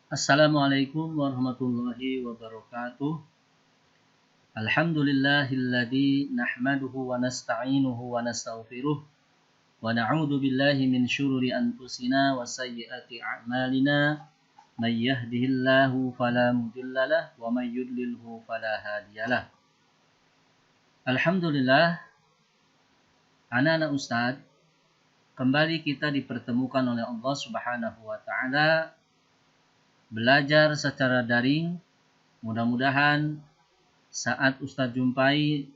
Assalamualaikum warahmatullahi wabarakatuh. Alhamdulillahilladzi nahmaduhu wa nasta'inuhu wa nastaghfiruh wa na'udzu billahi min syururi anfusina wa sayyiati a'malina. May yahdihillahu fala mudhillalah wa may yudlilhu fala hadiyalah. Alhamdulillah, anak-anak Ustaz, kembali kita dipertemukan oleh Allah Subhanahu wa taala belajar secara daring. Mudah-mudahan saat Ustadz jumpai,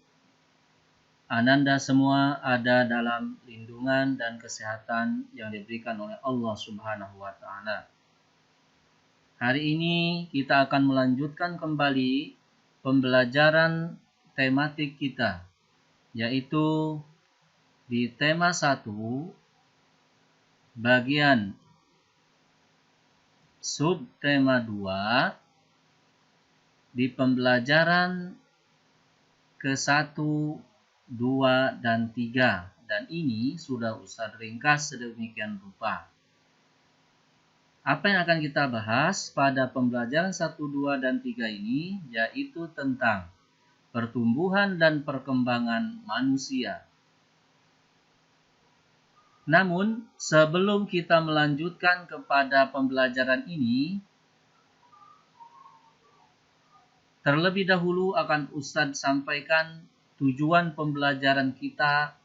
Ananda semua ada dalam lindungan dan kesehatan yang diberikan oleh Allah Subhanahu wa taala. Hari ini kita akan melanjutkan kembali pembelajaran tematik kita, yaitu di tema 1 bagian subtema 2 di pembelajaran ke-1, 2, dan 3. Dan ini sudah Ustadz ringkas sedemikian rupa. Apa yang akan kita bahas pada pembelajaran 1, 2, dan 3 ini, yaitu tentang pertumbuhan dan perkembangan manusia. Namun, sebelum kita melanjutkan kepada pembelajaran ini, terlebih dahulu akan Ustadz sampaikan tujuan pembelajaran kita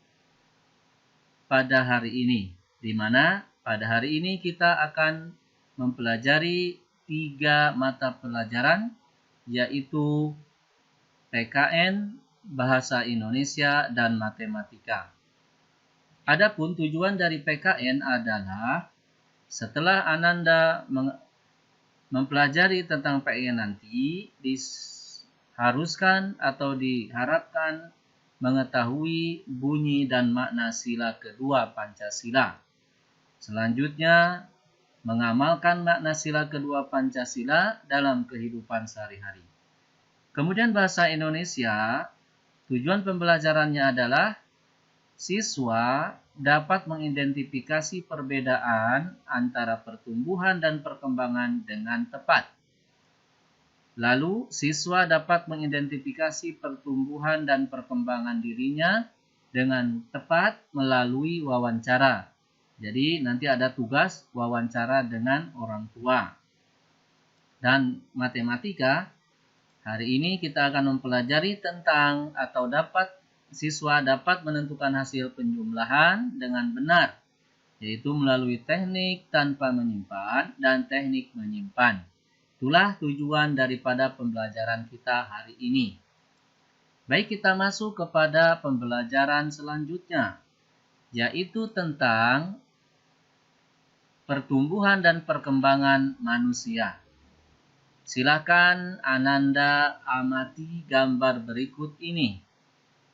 pada hari ini, di mana pada hari ini kita akan mempelajari 3 mata pelajaran, yaitu PKN, Bahasa Indonesia, dan Matematika. Adapun tujuan dari PKN adalah setelah Ananda mempelajari tentang PKN nanti, diharuskan atau diharapkan mengetahui bunyi dan makna sila kedua Pancasila. Selanjutnya, mengamalkan makna sila kedua Pancasila dalam kehidupan sehari-hari. Kemudian bahasa Indonesia, tujuan pembelajarannya adalah siswa dapat mengidentifikasi perbedaan antara pertumbuhan dan perkembangan dengan tepat. Lalu, siswa dapat mengidentifikasi pertumbuhan dan perkembangan dirinya dengan tepat melalui wawancara. Jadi, nanti ada tugas wawancara dengan orang tua. Dan matematika, hari ini kita akan mempelajari tentang atau siswa dapat menentukan hasil penjumlahan dengan benar, yaitu melalui teknik tanpa menyimpan dan teknik menyimpan. Itulah tujuan daripada pembelajaran kita hari ini. Baik, kita masuk kepada pembelajaran selanjutnya, yaitu tentang pertumbuhan dan perkembangan manusia. Silakan Ananda amati gambar berikut ini.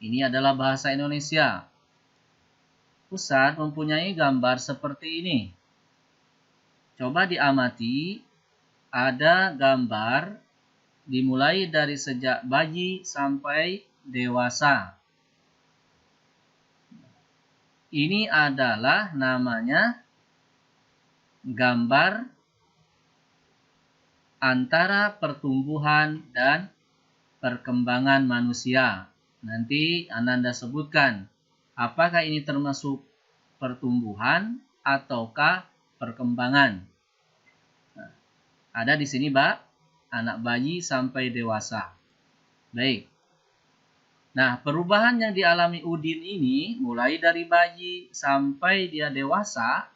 Ini adalah bahasa Indonesia. Ustadz mempunyai gambar seperti ini. Coba diamati, ada gambar dimulai dari sejak bayi sampai dewasa. Ini adalah namanya gambar antara pertumbuhan dan perkembangan manusia. Nanti Ananda sebutkan apakah ini termasuk pertumbuhan ataukah perkembangan. Nah, ada di sini, Mbak, anak bayi sampai dewasa. Baik. Nah, perubahan yang dialami Udin ini mulai dari bayi sampai dia dewasa,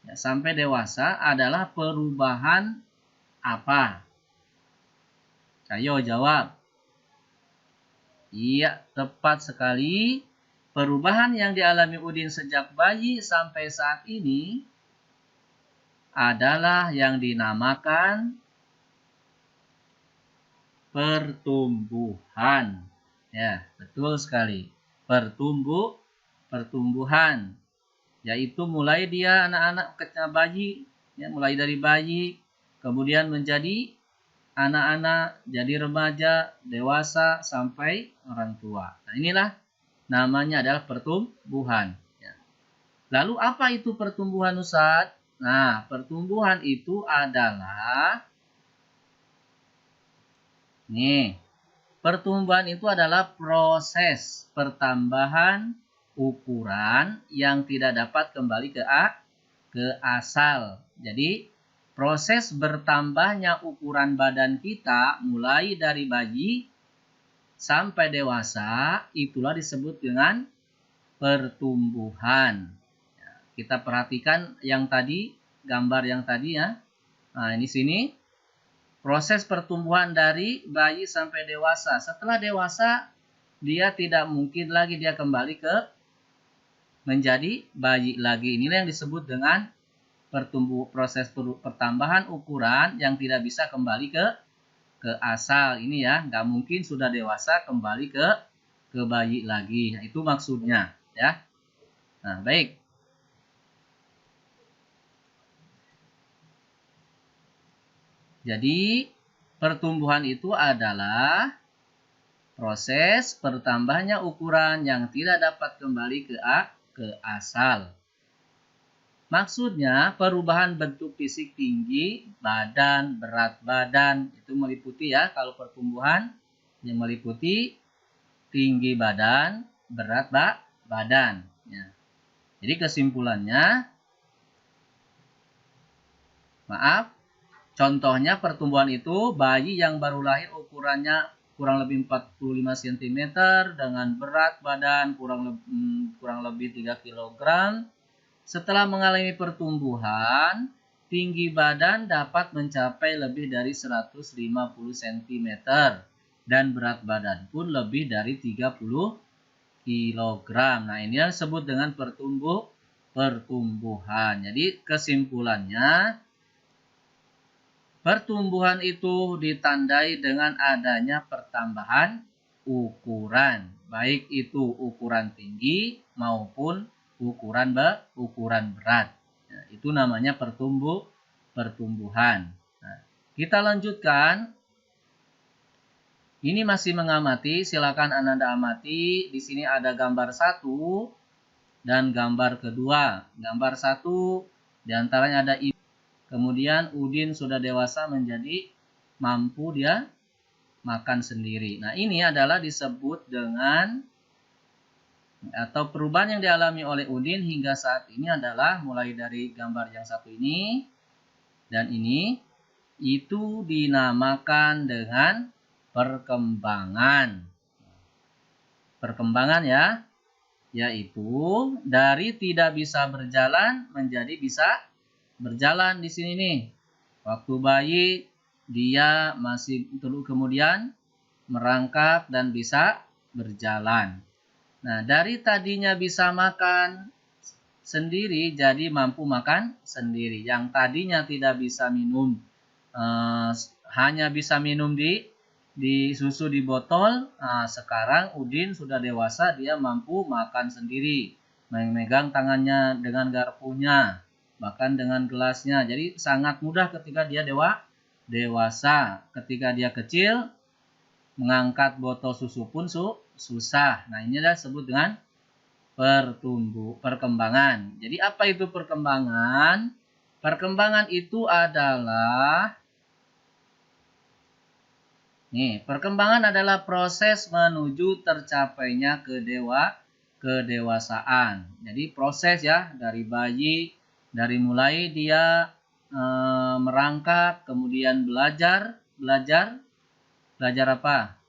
sampai dewasa adalah perubahan apa? Ayo jawab. Iya, tepat sekali. Perubahan yang dialami Udin sejak bayi sampai saat ini adalah yang dinamakan pertumbuhan. Ya, betul sekali. Pertumbuhan. Yaitu mulai dia anak-anak kecil bayi, mulai dari bayi, kemudian menjadi anak-anak, jadi remaja, dewasa, sampai orang tua. Nah, inilah namanya adalah pertumbuhan. Lalu apa itu pertumbuhan, Ustadz? Nah, pertumbuhan itu adalah pertumbuhan itu adalah proses pertambahan ukuran yang tidak dapat kembali ke asal. Jadi, proses bertambahnya ukuran badan kita mulai dari bayi sampai dewasa, itulah disebut dengan pertumbuhan. Kita perhatikan yang tadi, gambar yang tadi ya. Nah, ini sini proses pertumbuhan dari bayi sampai dewasa. Setelah dewasa, dia tidak mungkin lagi dia kembali ke menjadi bayi lagi. Inilah yang disebut dengan proses pertambahan ukuran yang tidak bisa kembali ke asal. Ini ya, nggak mungkin sudah dewasa kembali ke bayi lagi. Nah, itu maksudnya ya. Nah, baik. Jadi, pertumbuhan itu adalah proses bertambahnya ukuran yang tidak dapat kembali ke asal. Maksudnya, perubahan bentuk fisik tinggi, badan, berat badan, itu meliputi ya, kalau pertumbuhan yang meliputi tinggi badan, berat badan. Ya. Jadi kesimpulannya, contohnya pertumbuhan itu bayi yang baru lahir ukurannya kurang lebih 45 cm dengan berat badan kurang lebih 3 kg. Setelah mengalami pertumbuhan, tinggi badan dapat mencapai lebih dari 150 cm dan berat badan pun lebih dari 30 kg. Nah, ini yang disebut dengan pertumbuhan. Jadi kesimpulannya, pertumbuhan itu ditandai dengan adanya pertambahan ukuran, baik itu ukuran tinggi maupun ukuran berat. Ya, itu namanya pertumbuhan. Nah, kita lanjutkan. Ini masih mengamati, silakan Anda amati. Di sini ada gambar 1 dan gambar kedua. Gambar 1 diantaranya ada ibu. Kemudian Udin sudah dewasa menjadi mampu dia makan sendiri. Nah, ini adalah disebut dengan atau perubahan yang dialami oleh Udin hingga saat ini adalah mulai dari gambar yang satu ini dan ini itu dinamakan dengan perkembangan. Perkembangan ya, yaitu dari tidak bisa berjalan menjadi bisa berjalan di sini nih. Waktu bayi dia masih kemudian merangkak dan bisa berjalan. Nah, dari tadinya bisa makan sendiri jadi mampu makan sendiri. Yang tadinya tidak bisa minum, hanya bisa minum di susu di botol. Nah, sekarang Udin sudah dewasa, dia mampu makan sendiri, memegang tangannya dengan garpunya, bahkan dengan gelasnya. Jadi sangat mudah ketika dia dewasa. Ketika dia kecil, mengangkat botol susu pun susah. Nah, ini adalah disebut dengan perkembangan. Jadi apa itu perkembangan? Perkembangan itu adalah perkembangan adalah proses menuju tercapainya kedewasaan. Jadi proses ya, dari bayi, dari mulai dia merangkak, kemudian belajar apa?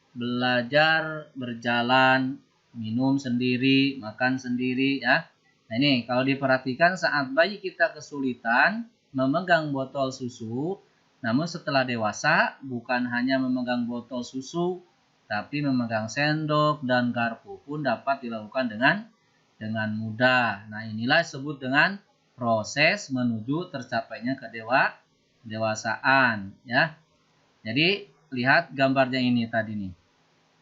Belajar berjalan, minum sendiri, makan sendiri ya. Nah, ini kalau diperhatikan saat bayi kita kesulitan memegang botol susu, namun setelah dewasa bukan hanya memegang botol susu, tapi memegang sendok dan garpu pun dapat dilakukan dengan mudah. Nah, inilah disebut dengan proses menuju tercapainya kedewasaan ya. Jadi lihat gambarnya ini tadi nih.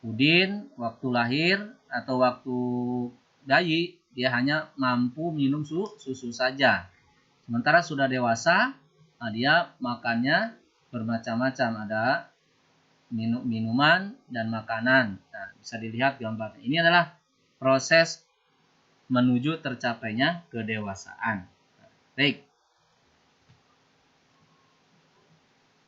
Udin waktu lahir atau waktu bayi dia hanya mampu minum susu saja. Sementara sudah dewasa, nah dia makannya bermacam-macam, ada minuman dan makanan. Nah, bisa dilihat gambarnya. Ini adalah proses menuju tercapainya kedewasaan. Baik.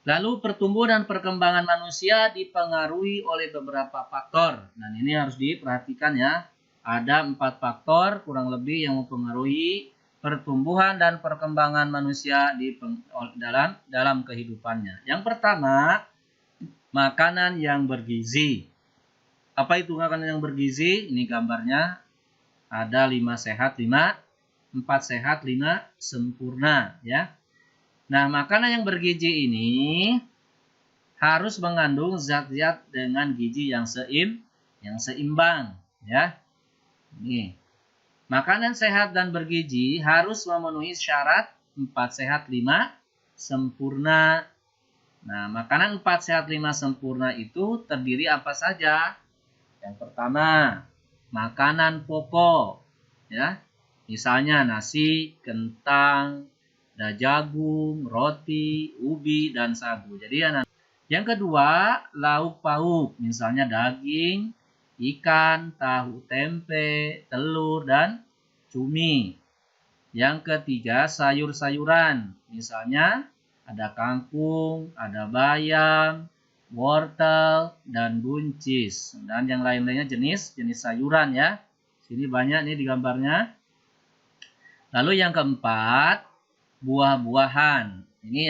Lalu pertumbuhan dan perkembangan manusia dipengaruhi oleh beberapa faktor. Dan ini harus diperhatikan ya. Ada 4 faktor kurang lebih yang mempengaruhi pertumbuhan dan perkembangan manusia dalam kehidupannya. Yang pertama, makanan yang bergizi. Apa itu makanan yang bergizi? Ini gambarnya. Ada 5 sehat, 4 sehat, 5 sempurna ya. Nah, makanan yang bergizi ini harus mengandung zat-zat dengan gizi yang seimbang ya. Ini. Makanan sehat dan bergizi harus memenuhi syarat 4 sehat 5 sempurna. Nah, makanan 4 sehat 5 sempurna itu terdiri apa saja? Yang pertama, makanan pokok ya. Misalnya nasi, kentang, ada jagung, roti, ubi, dan sagu. Jadi yang kedua, lauk pauk. Misalnya daging, ikan, tahu tempe, telur, dan cumi. Yang ketiga, sayur-sayuran. Misalnya ada kangkung, ada bayam, wortel, dan buncis. Dan yang lain-lainnya jenis sayuran ya. Sini banyak nih di gambarnya. Lalu yang keempat, buah-buahan. Ini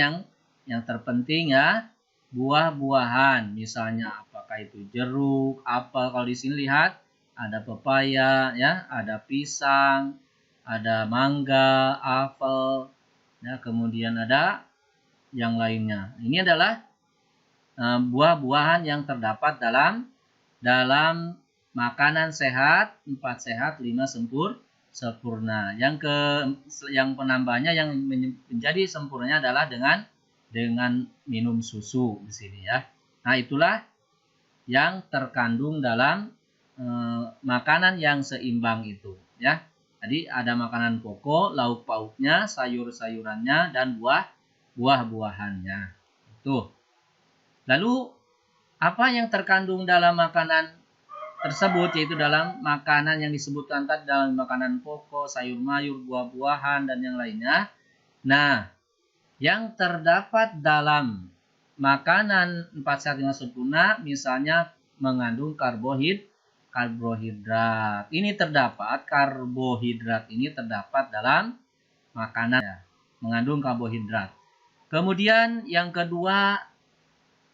yang terpenting ya, buah-buahan. Misalnya apakah itu jeruk, apel. Kalau di sini lihat ada pepaya ya, ada pisang, ada mangga, apel, ya, kemudian ada yang lainnya. Ini adalah buah-buahan yang terdapat dalam makanan sehat, 4 sehat, 5 sempurna. Yang penambahnya yang menjadi sempurnanya adalah dengan minum susu di sini ya. Nah, itulah yang terkandung dalam makanan yang seimbang itu ya. Jadi ada makanan pokok, lauk pauknya, sayur-sayurannya, dan buah-buahannya. Itu. Lalu apa yang terkandung dalam makanan tersebut, yaitu dalam makanan yang disebutkan tadi, dalam makanan pokok, sayur-mayur, buah-buahan, dan yang lainnya. Nah, yang terdapat dalam makanan 4 sehat 5 sempurna, misalnya mengandung karbohidrat. Ini terdapat karbohidrat ini terdapat dalam makanan ya, mengandung karbohidrat. Kemudian yang kedua,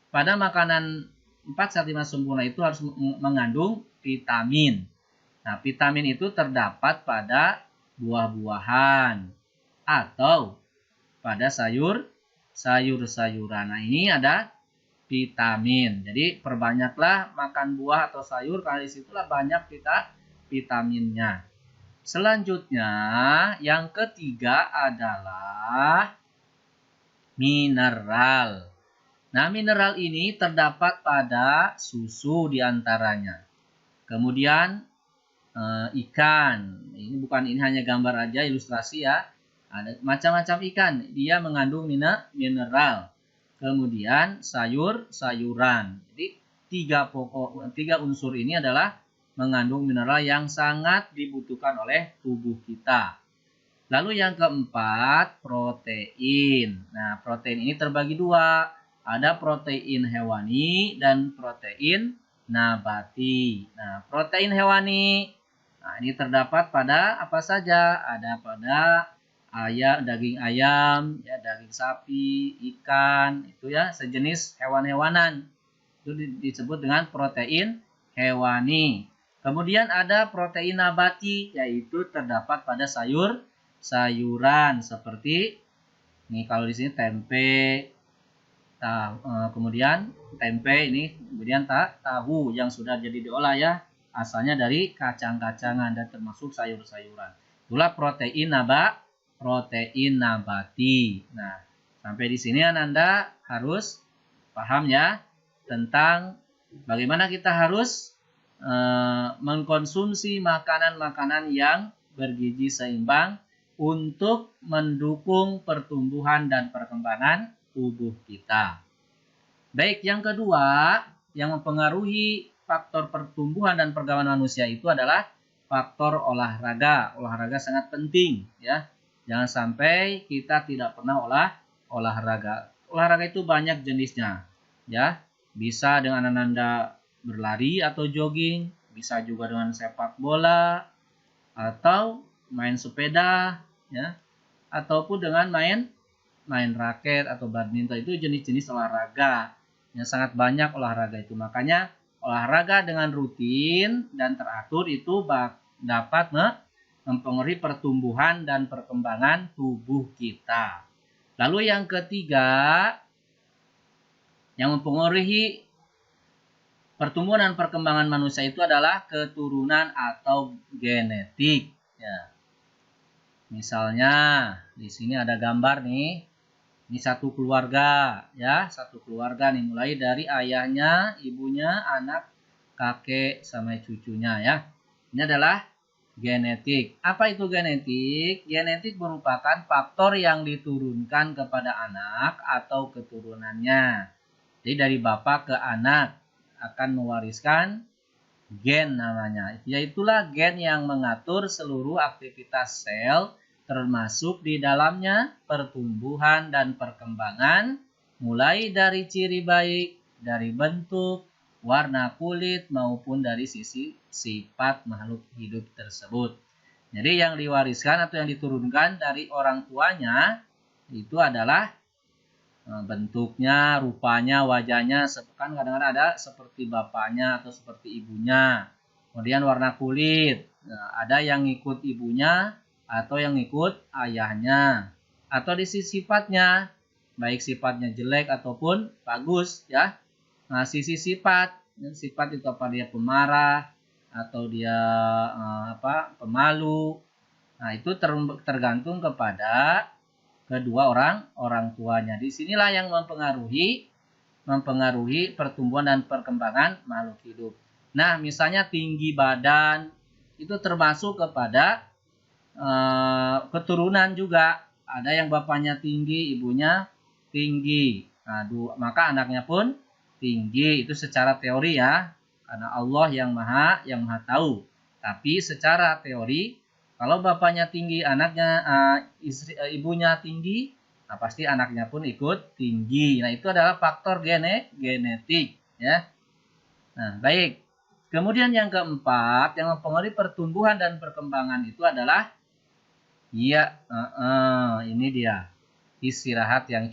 pada makanan 4 sehat 5 sempurna itu harus mengandung vitamin. Nah, vitamin itu terdapat pada buah-buahan atau pada sayur-sayuran. Nah, ini ada vitamin. Jadi perbanyaklah makan buah atau sayur karena disitulah banyak vitaminnya. Selanjutnya yang ketiga adalah mineral. Nah, mineral ini terdapat pada susu diantaranya. Kemudian ikan. Ini hanya gambar aja, ilustrasi ya. Ada macam-macam ikan. Dia mengandung mineral. Kemudian sayur-sayuran. Jadi tiga unsur ini adalah mengandung mineral yang sangat dibutuhkan oleh tubuh kita. Lalu yang keempat, protein. Nah, protein ini terbagi dua. Ada protein hewani dan protein nabati. Nah, protein hewani, nah ini terdapat pada apa saja? Ada pada daging ayam, ya, daging sapi, ikan, itu ya, sejenis hewan-hewanan. Itu disebut dengan protein hewani. Kemudian ada protein nabati, yaitu terdapat pada sayuran seperti ini, kalau di sini tempe, kemudian tempe ini, kemudian tahu yang sudah jadi diolah ya, asalnya dari kacang-kacangan dan termasuk sayur-sayuran. Itulah protein nabati. Nah, sampai di sini Anda harus paham ya tentang bagaimana kita harus mengkonsumsi makanan-makanan yang bergizi seimbang untuk mendukung pertumbuhan dan perkembangan tubuh kita. Baik, yang kedua yang mempengaruhi faktor pertumbuhan dan perkembangan manusia itu adalah faktor olahraga. Olahraga sangat penting ya. Jangan sampai kita tidak pernah olahraga. olahraga itu banyak jenisnya, ya. Bisa dengan Ananda berlari atau jogging, bisa juga dengan sepak bola atau main sepeda, ya, ataupun dengan main raket atau badminton. Itu jenis-jenis olahraga yang sangat banyak olahraga itu. Makanya olahraga dengan rutin dan teratur itu dapat mempengaruhi pertumbuhan dan perkembangan tubuh kita. Lalu yang ketiga, yang mempengaruhi pertumbuhan dan perkembangan manusia itu adalah keturunan atau genetik. Ya. Misalnya di sini ada gambar nih. Ini satu keluarga, ya, satu keluarga nih, mulai dari ayahnya, ibunya, anak, kakek, sama cucunya, ya. Ini adalah genetik. Apa itu genetik? Genetik merupakan faktor yang diturunkan kepada anak atau keturunannya. Jadi dari bapak ke anak akan mewariskan gen namanya. Yaitulah gen yang mengatur seluruh aktivitas sel, termasuk di dalamnya pertumbuhan dan perkembangan, mulai dari ciri baik, dari bentuk, warna kulit, maupun dari sisi sifat makhluk hidup tersebut. Jadi yang diwariskan atau yang diturunkan dari orang tuanya itu adalah bentuknya, rupanya, wajahnya, kan kadang-kadang ada seperti bapaknya atau seperti ibunya. Kemudian warna kulit, nah, ada yang ngikut ibunya atau yang ngikut ayahnya. Atau di sisi sifatnya, baik sifatnya jelek ataupun bagus, ya. Nah, sisi sifat itu apa, dia pemarah atau dia pemalu. Nah, itu tergantung kepada kedua orang tuanya. Di sinilah yang mempengaruhi pertumbuhan dan perkembangan makhluk hidup. Nah, misalnya tinggi badan itu termasuk kepada keturunan juga. Ada yang bapaknya tinggi, ibunya tinggi. Nah, maka anaknya pun tinggi. Itu secara teori, ya. Karena Allah yang maha tahu. Tapi secara teori, kalau bapaknya tinggi, anaknya ibunya tinggi, nah pasti anaknya pun ikut tinggi. Nah, itu adalah faktor genetik, ya. Nah, baik. Kemudian yang keempat, yang mempengaruhi pertumbuhan dan perkembangan itu adalah ini dia. Istirahat yang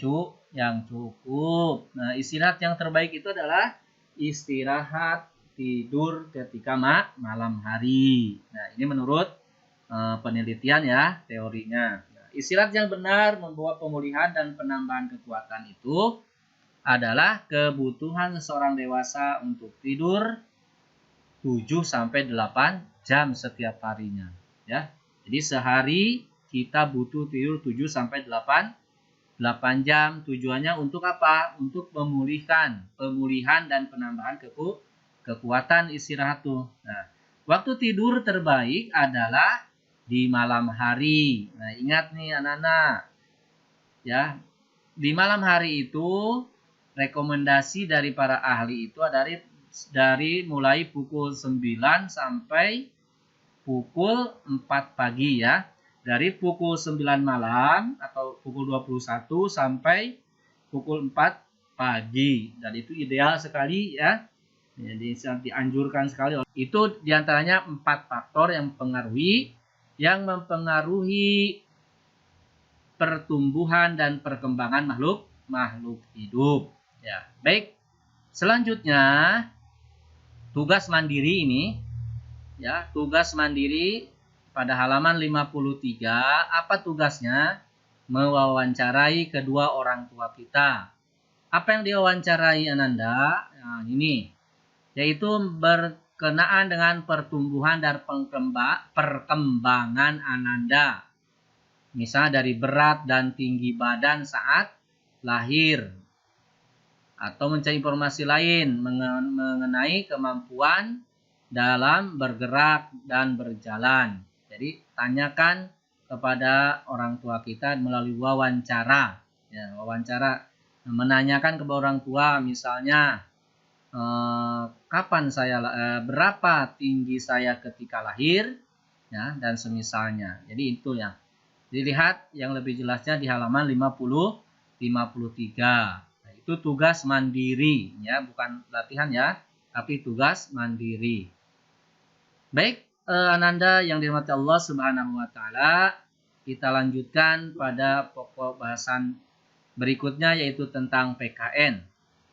cukup. Nah, istirahat yang terbaik itu adalah istirahat tidur ketika malam hari. Nah, ini menurut penelitian, ya, teorinya. Nah, istirahat yang benar membawa pemulihan dan penambahan kekuatan itu adalah kebutuhan seseorang dewasa untuk tidur 7 sampai 8 jam setiap harinya, ya. Jadi sehari kita butuh tidur 7 sampai 8 jam. Tujuannya untuk apa? Untuk pemulihan dan penambahan kekuatan istirahat tuh. Nah, waktu tidur terbaik adalah di malam hari. Nah, ingat nih anak-anak, ya, di malam hari itu rekomendasi dari para ahli itu dari mulai pukul 9 sampai pukul 4 pagi, ya. Dari pukul 9 malam atau pukul 21 sampai pukul 4 pagi. Dan itu ideal sekali, ya. Jadi sangat dianjurkan sekali. Itu diantaranya 4 faktor yang mempengaruhi pertumbuhan dan perkembangan makhluk hidup. Ya, baik. Selanjutnya, tugas mandiri ini, ya, tugas mandiri pada halaman 53, apa tugasnya? Mewawancarai kedua orang tua kita. Apa yang diwawancarai Ananda? Nah, ini, yaitu berkenaan dengan pertumbuhan dan perkembangan Ananda. Misalnya dari berat dan tinggi badan saat lahir. Atau mencari informasi lain mengenai kemampuan dalam bergerak dan berjalan. Jadi tanyakan kepada orang tua kita melalui wawancara. Ya, wawancara menanyakan kepada orang tua, misalnya kapan berapa tinggi saya ketika lahir, ya, dan semisalnya. Jadi itu, ya. Dilihat yang lebih jelasnya di halaman 53. 53. Nah, itu tugas mandiri ya, bukan latihan ya, tapi tugas mandiri. Baik, Ananda yang dirahmati Allah Subhanahu wa taala, kita lanjutkan pada pokok bahasan berikutnya yaitu tentang PKN.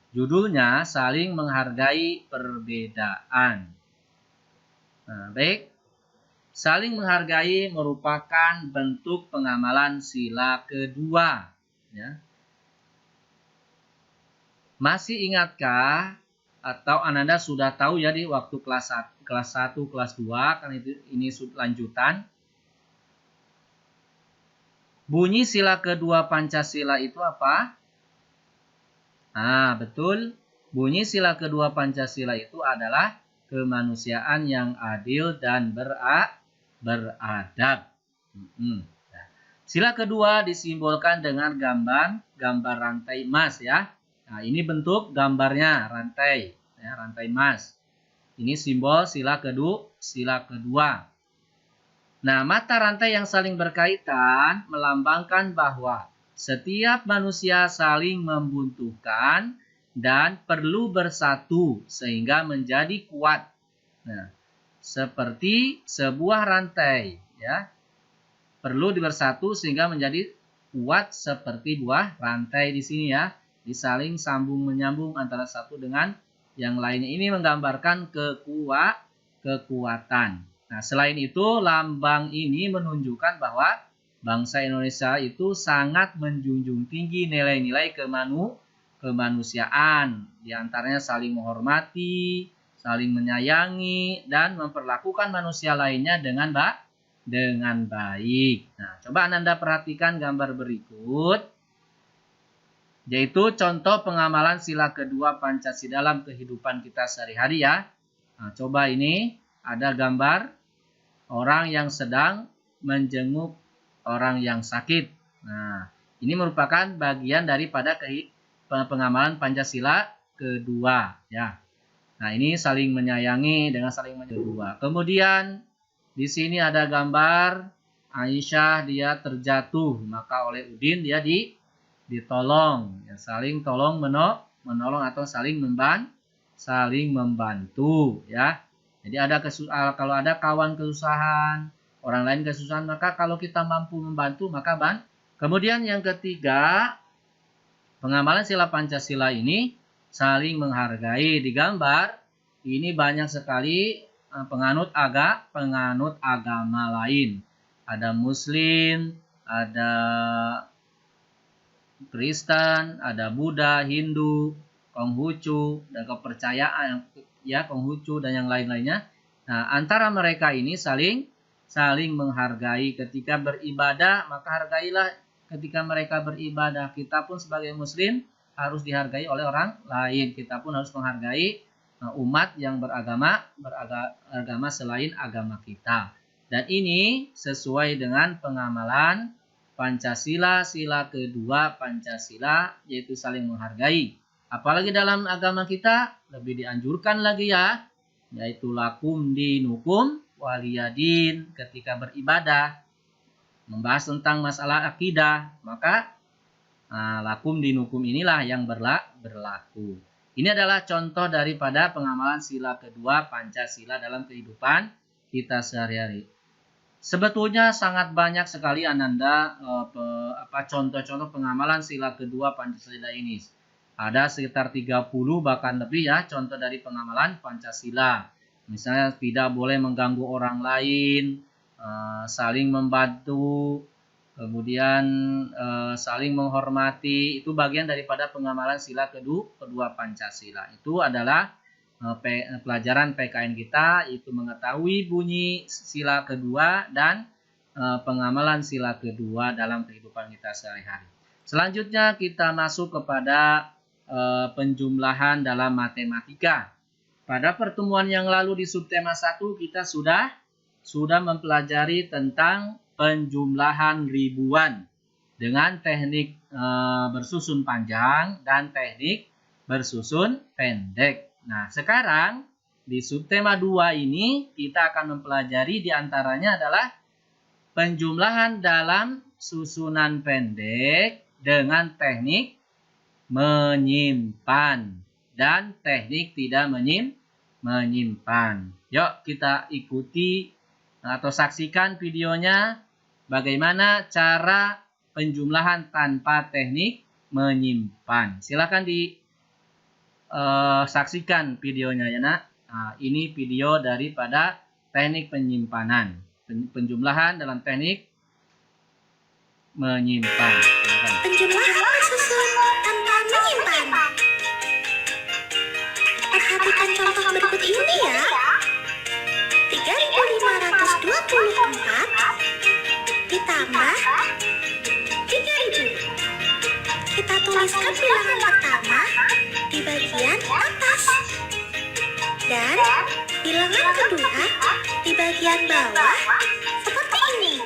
Judulnya saling menghargai perbedaan. Nah, baik. Saling menghargai merupakan bentuk pengamalan sila kedua. Ya. Masih ingatkah atau Ananda sudah tahu ya di waktu kelas 1, kelas 2 kan ini lanjutan. Bunyi sila kedua Pancasila itu apa? Nah, betul. Bunyi sila kedua Pancasila itu adalah kemanusiaan yang adil dan beradab. Sila kedua disimbolkan dengan gambar rantai emas ya. Nah, ini bentuk gambarnya rantai, ya, rantai emas. Ini simbol sila kedua. Nah, mata rantai yang saling berkaitan melambangkan bahwa setiap manusia saling membutuhkan dan perlu bersatu sehingga menjadi kuat. Nah, seperti sebuah rantai, ya. Perlu bersatu sehingga menjadi kuat seperti buah rantai di sini ya. Disaling sambung menyambung antara satu dengan yang lainnya. Ini menggambarkan kekuatan. Nah, selain itu lambang ini menunjukkan bahwa bangsa Indonesia itu sangat menjunjung tinggi nilai-nilai kemanusiaan. Di antaranya saling menghormati, saling menyayangi, dan memperlakukan manusia lainnya dengan baik. Nah, coba Ananda perhatikan gambar berikut. Yaitu contoh pengamalan sila kedua Pancasila dalam kehidupan kita sehari-hari ya. Nah, coba ini ada gambar orang yang sedang menjenguk orang yang sakit. Nah, ini merupakan bagian daripada pengamalan Pancasila kedua ya. Nah, ini saling menyayangi dengan saling kedua. Kemudian di sini ada gambar Aisyah, dia terjatuh, maka oleh Udin dia ditolong, ya, saling tolong menolong atau saling membantu ya. Jadi kalau ada kawan kesusahan, orang lain kesusahan, maka kalau kita mampu membantu maka Kemudian yang ketiga, pengamalan sila Pancasila ini saling menghargai. Di gambar ini banyak sekali penganut agama lain. Ada Muslim, ada Kristen, ada Buddha, Hindu, Konghucu, dan kepercayaan ya Konghucu dan yang lain-lainnya. Nah, antara mereka ini saling menghargai ketika beribadah, maka hargailah ketika mereka beribadah. Kita pun sebagai muslim harus dihargai oleh orang lain. Kita pun harus menghargai umat yang beragama selain agama kita. Dan ini sesuai dengan pengamalan Pancasila, sila kedua Pancasila, yaitu saling menghargai. Apalagi dalam agama kita lebih dianjurkan lagi ya, yaitu lakum dinukum waliyadin. Ketika beribadah, membahas tentang masalah akidah, maka lakum dinukum inilah yang berlaku. Ini adalah contoh daripada pengamalan sila kedua Pancasila dalam kehidupan kita sehari-hari. Sebetulnya sangat banyak sekali Ananda contoh-contoh pengamalan sila kedua Pancasila ini. Ada sekitar 30 bahkan lebih ya contoh dari pengamalan Pancasila. Misalnya tidak boleh mengganggu orang lain, saling membantu, kemudian saling menghormati. Itu bagian daripada pengamalan sila kedua Pancasila. Itu adalah pelajaran PKN kita, itu mengetahui bunyi sila kedua dan pengamalan sila kedua dalam kehidupan kita sehari-hari. Selanjutnya kita masuk kepada penjumlahan dalam matematika. Pada pertemuan yang lalu di subtema 1 kita sudah mempelajari tentang penjumlahan ribuan dengan teknik bersusun panjang dan teknik bersusun pendek. Nah, sekarang di subtema 2 ini kita akan mempelajari diantaranya adalah penjumlahan dalam susunan pendek dengan teknik menyimpan dan teknik tidak menyimpan. Yuk kita ikuti atau saksikan videonya bagaimana cara penjumlahan tanpa teknik menyimpan. Silakan saksikan videonya ya nak. Nah, ini video daripada teknik penyimpanan, penjumlahan dalam teknik menyimpan. Silakan. Penjumlahan bersusun tanpa menyimpan. Perhatikan contoh berikut ini ya. 3.524 ditambah 3.000. Kita tuliskan bilangan pertama di bagian atas dan bilangan kedua di bagian bawah seperti ini.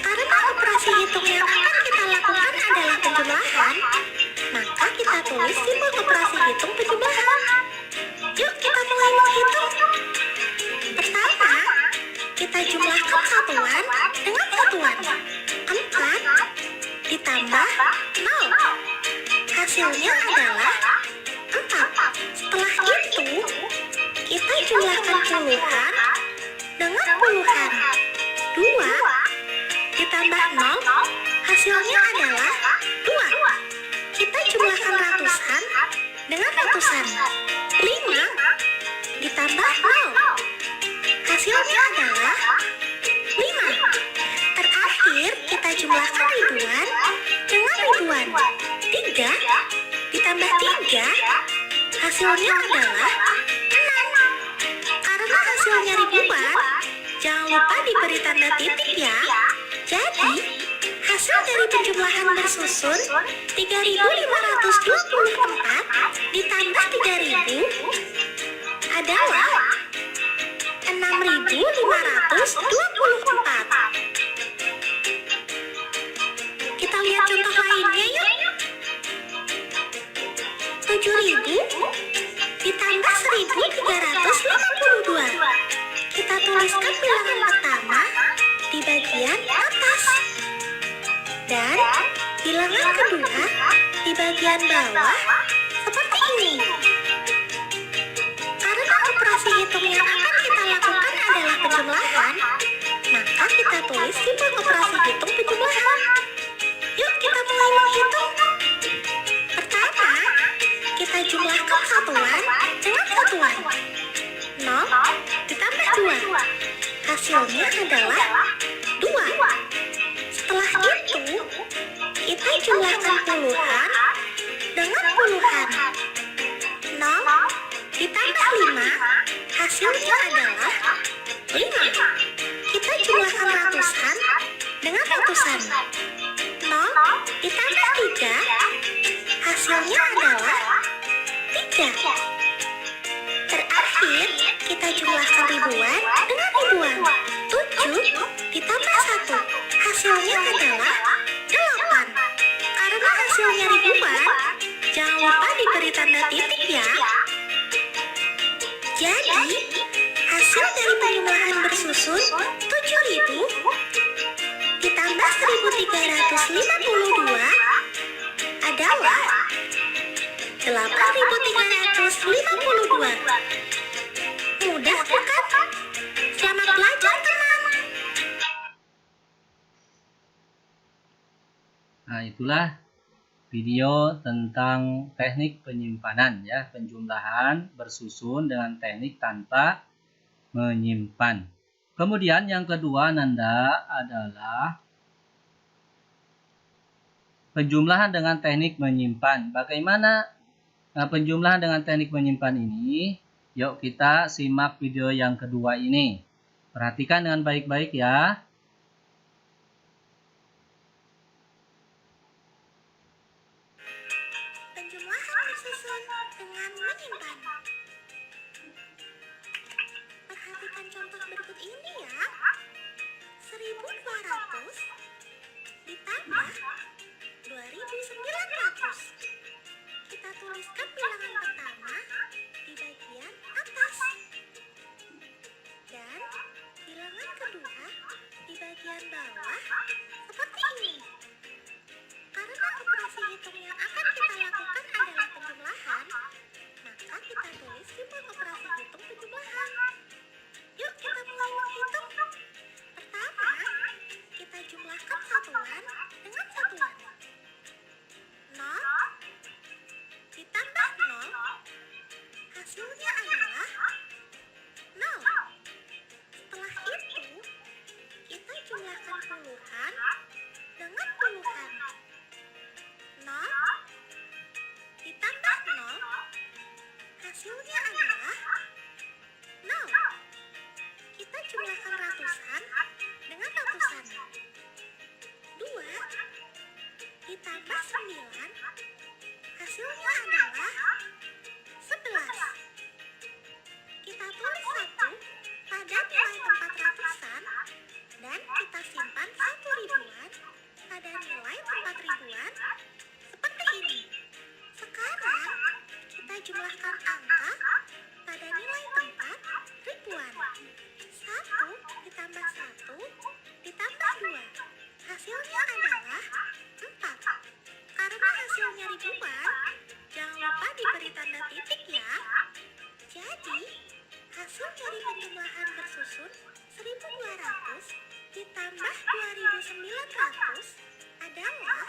Karena operasi hitung yang akan kita lakukan adalah penjumlahan, maka kita tulis simbol operasi hitung penjumlahan. Yuk kita mulai menghitung. Pertama, kita jumlahkan satuan dengan satuan. 4 ditambah 0. Hasilnya adalah 4. Setelah itu, kita jumlahkan puluhan dengan puluhan. 2 ditambah 0, hasilnya adalah 2. Kita jumlahkan ratusan dengan ratusan. 5 ditambah 0, hasilnya adalah 5. Terakhir, kita jumlahkan ribuan dengan ribuan. 3 ditambah 3, hasilnya adalah 6. Karena hasilnya ribuan, jangan lupa diberi tanda titik ya. Jadi, hasil dari penjumlahan bersusun 3.524 ditambah 3.000 adalah 6.524. Kita lihat contoh lainnya yuk. 7.000 ditambah 1.352. Kita tuliskan bilangan pertama di bagian atas dan bilangan kedua di bagian bawah seperti ini. Karena operasi hitung yang akan kita lakukan adalah penjumlahan, maka kita tulis simbol operasi hitung penjumlahan. Yuk kita mulai menghitung. Pertama, kita jumlahkan satuan dengan satuan. 0 ditambah 2, hasilnya adalah 2. Setelah itu, kita jumlahkan puluhan dengan puluhan. 0 ditambah 5, hasilnya adalah 5. Kita jumlahkan ratusan dengan ratusan. 0 ditambah 3, hasilnya adalah 3. Terakhir, kita jumlahkan ribuan dengan ribuan. 7 ditambah 1, hasilnya adalah 8. Karena hasilnya ribuan, jangan lupa diberi tanda titik ya. Jadi, hasil dari penjumlahan bersusun 7.000 ditambah 1.352 adalah 8.352. Mudah bukan? Selamat belajar teman. Nah, itulah video tentang teknik penyimpanan ya, penjumlahan bersusun dengan teknik tanpa menyimpan. Kemudian yang kedua Nanda adalah penjumlahan dengan teknik menyimpan. Bagaimana penjumlahan dengan teknik menyimpan ini? Yuk kita simak video yang kedua ini. Perhatikan dengan baik-baik ya. Penjumlahan bersusun dengan menyimpan. Perhatikan contoh berikut ini ya. 1.200 ditambah 2.900. Kita tuliskan bilangan pertama di bagian atas dan bilangan kedua di bagian bawah seperti ini. Hasilnya adalah 11. Kita tulis 1 pada nilai tempat ratusan dan kita simpan 1 ribuan pada nilai tempat ribuan seperti ini. Sekarang kita jumlahkan angka pada nilai tempat ribuan. 1 ditambah 1 ditambah 2. Hasilnya adalah 4. Karena hasilnya ribuan, jangan lupa diberi tanda titik ya. Jadi, hasil dari penjumlahan bersusun 1200 ditambah 2900 adalah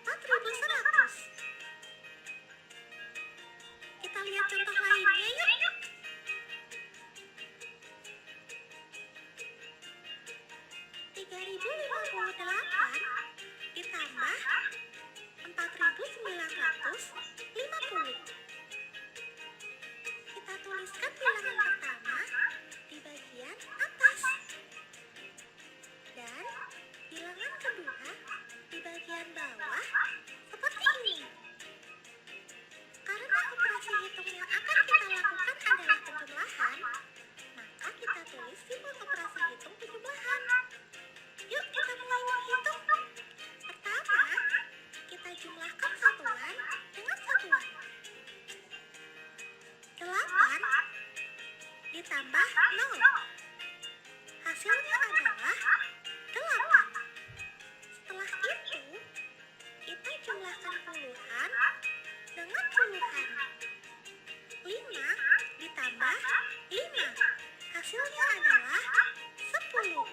4100. Kita lihat contoh lainnya yuk. 3058 ditambah 4950. Kita tuliskan bilangan pertama di bagian atas dan bilangan kedua di bagian bawah seperti ini. Karena operasi hitung yang akan kita lakukan adalah penjumlahan, maka kita tulis simbol operasi hitung penjumlahan. Yuk kita mulai menghitung. Pertama, kita jumlahkan satuan dengan satuan. 8 ditambah 0. Hasilnya adalah 8. Setelah itu, kita jumlahkan puluhan dengan puluhan. 5 ditambah 5. Hasilnya adalah 10.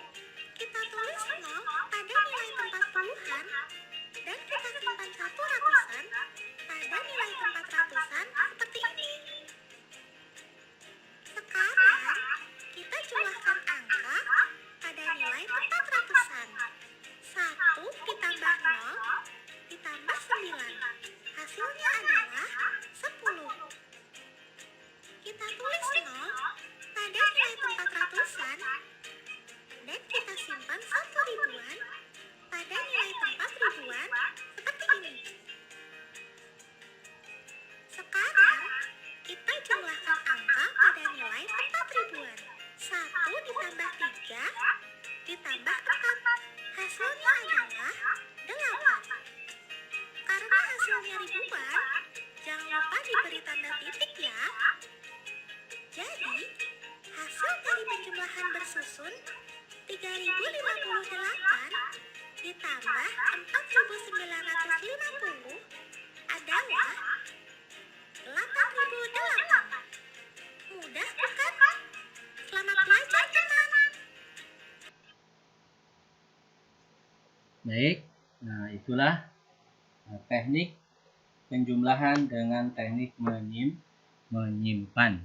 Kita tulis 0 pada nilai tempat puluhan dan kita simpan 1 ratusan pada nilai tempat ratusan seperti ini. Sekarang kita jumlahkan angka pada nilai tempat ratusan. 1 ditambah 0 ditambah 9. Hasilnya adalah 10. Kita tulis 0 pada nilai tempat ratusan dan kita simpan 1 ribuan pada nilai tempat ribuan seperti ini. Sekarang kita jumlahkan angka pada nilai tempat ribuan. 1 ditambah 3 ditambah 4. Hasilnya adalah 8. Karena hasilnya ribuan, jangan lupa diberi tanda titik ya. Jadi, hasil dari penjumlahan bersusun 3058 ditambah 4950 adalah 8008. Mudah bukan? Selamat belajar teman. Baik, nah itulah teknik penjumlahan dengan teknik menyimpan.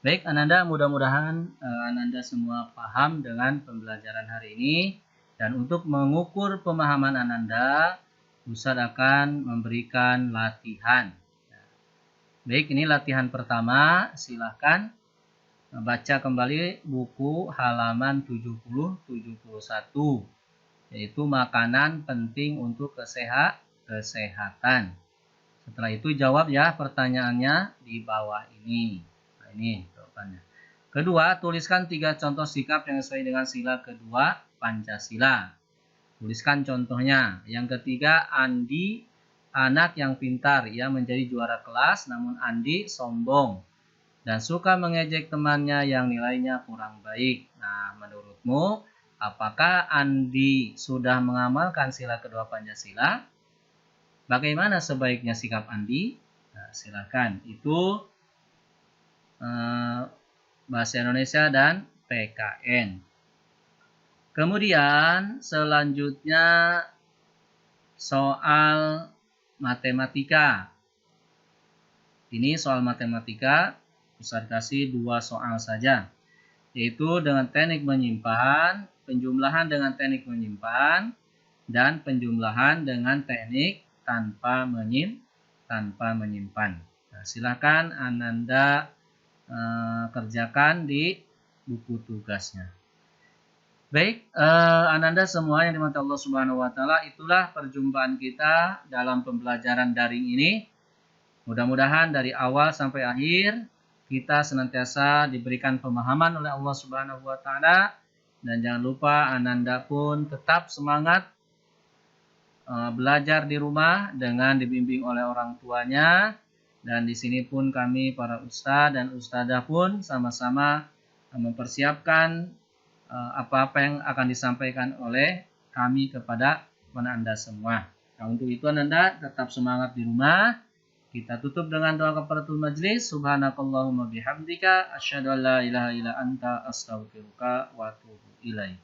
Baik, Ananda, mudah-mudahan Ananda semua paham dengan pembelajaran hari ini. Dan untuk mengukur pemahaman Ananda, Ustadz akan memberikan latihan. Baik, ini latihan pertama. Silahkan baca kembali buku halaman 70-71. Yaitu makanan penting untuk kesehatan. Setelah itu jawab ya pertanyaannya di bawah ini. Nah, ini jawabannya. Kedua, tuliskan 3 contoh sikap yang sesuai dengan sila kedua Pancasila. Tuliskan contohnya. Yang ketiga, Andi anak yang pintar. Ia menjadi juara kelas, namun Andi sombong dan suka mengejek temannya yang nilainya kurang baik. Nah, menurutmu, apakah Andi sudah mengamalkan sila kedua Pancasila? Bagaimana sebaiknya sikap Andi? Nah, silakan. Itu bahasa Indonesia dan PKN. Kemudian selanjutnya soal matematika. Ini soal matematika, Ustadz kasih 2 soal saja. Yaitu dengan teknik menyimpan, penjumlahan dengan teknik menyimpan, dan penjumlahan dengan teknik tanpa menyimpan. Nah, silakan Ananda kerjakan di buku tugasnya. Baik, Ananda semua yang dimati Allah Subhanahu wa taala, itulah perjumpaan kita dalam pembelajaran daring ini. Mudah-mudahan dari awal sampai akhir kita senantiasa diberikan pemahaman oleh Allah Subhanahu wa taala, dan jangan lupa Ananda pun tetap semangat belajar di rumah dengan dibimbing oleh orang tuanya, dan di sini pun kami para ustadz dan ustadzah pun sama-sama mempersiapkan apa-apa yang akan disampaikan oleh kami kepada Anda semua. Nah, untuk itu Anda tetap semangat di rumah. Kita tutup dengan doa kafaratul majlis. Subhanakallahumma bihamdika asyhadu an la ilaha illa anta astaghfiruka wa atubu ilaik.